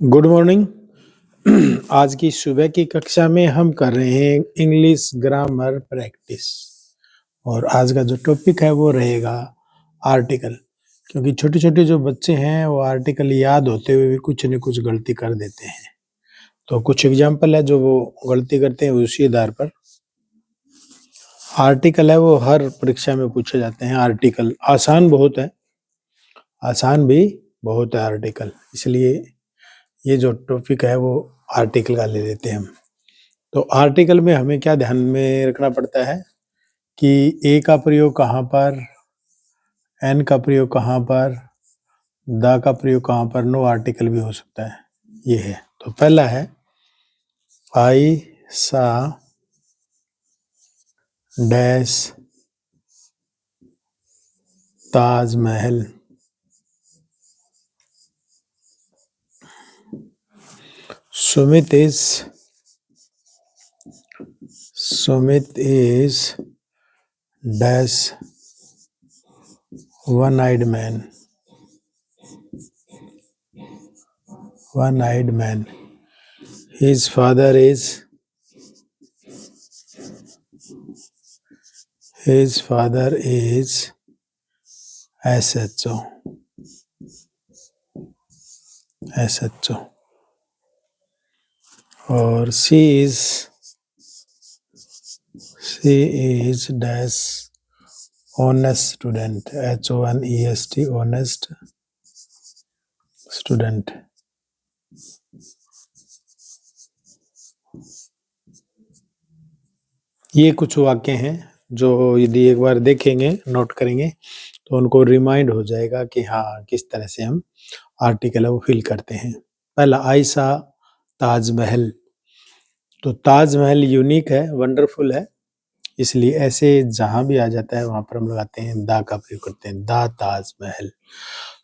Good morning. आज की सुबह की कक्षा में हम कर रहे हैं इंग्लिश ग्रामर प्रैक्टिस और आज का जो टॉपिक है वो रहेगा आर्टिकल। क्योंकि छोटे छोटे जो बच्चे हैं वो आर्टिकल याद होते हुए भी कुछ न कुछ गलती कर देते हैं। तो कुछ एग्जाम्पल है जो वो गलती करते हैं, उसी आधार पर आर्टिकल है वो हर परीक्षा में पूछे जाते हैं। आर्टिकल आसान बहुत है, आसान भी बहुत है आर्टिकल, इसलिए ये जो टॉपिक है वो आर्टिकल का ले लेते हैं हम। तो आर्टिकल में हमें क्या ध्यान में रखना पड़ता है कि ए का प्रयोग कहाँ पर, एन का प्रयोग कहाँ पर, द का प्रयोग कहाँ पर, नो आर्टिकल भी हो सकता है। ये है। तो पहला है I saw dash Taj Mahal. Sumit is dash one eyed man. His father is SHO और she is dash honest student, HONEST, honest student। ये कुछ वाक्य हैं जो यदि एक बार देखेंगे, नोट करेंगे तो उनको रिमाइंड हो जाएगा कि हाँ किस तरह से हम आर्टिकल है वो फिल करते हैं। पहला आयशा ताजमहल। तो ताजमहल यूनिक है, वंडरफुल है, इसलिए ऐसे जहां भी आ जाता है वहां पर हम लगाते हैं दा का प्रयोग करते हैं, the Taj Mahal.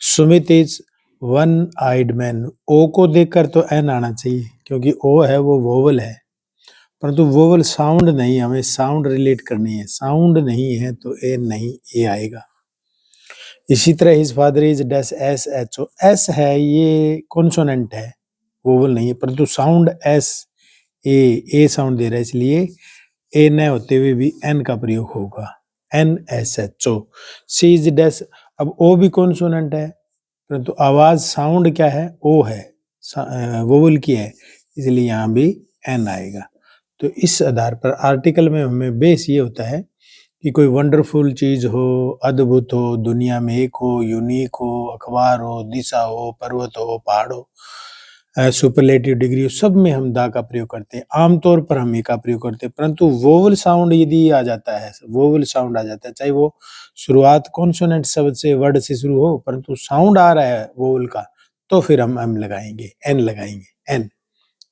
Sumit is one eyed man. ओ को देखकर तो एन आना चाहिए क्योंकि ओ है वो वोवल है, परंतु वोवल साउंड नहीं, हमें साउंड रिलेट करनी है, साउंड नहीं है तो ए नहीं, ए आएगा। इसी तरह his father is dash SHO। S है ये कॉन्सोनेंट है, वोवल नहीं है, परंतु साउंड एस ए साउंड दे रहा है, इसलिए ए न होते हुए भी एन का प्रयोग होगा, NSHO। सी इज डैश, अब ओ भी कॉन्सोनेंट है परंतु आवाज साउंड क्या है, ओ है, वोवल की है, इसलिए यहाँ भी एन आएगा। तो इस आधार पर आर्टिकल में हमें बेस ये होता है कि कोई वंडरफुल चीज हो, अद्भुत हो, दुनिया में एक हो, यूनिक हो, अखबार हो, दिशा हो, पर्वत हो, पहाड़ हो, सुपरलेटिव डिग्री हो, सब में हम दा का प्रयोग करते हैं। आमतौर पर हम ए का प्रयोग करते हैं, परंतु वोवल साउंड यदि आ जाता है, वोवल साउंड आ जाता है, चाहे वो शुरुआत कॉन्सोनेंट शब्द से, वर्ड से शुरू हो, परंतु साउंड आ रहा है वोवल का, तो फिर हम एम लगाएंगे, एन लगाएंगे, एन।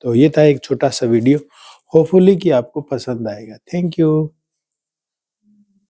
तो ये था एक छोटा सा वीडियो, होपफुली कि आपको पसंद आएगा। Thank you.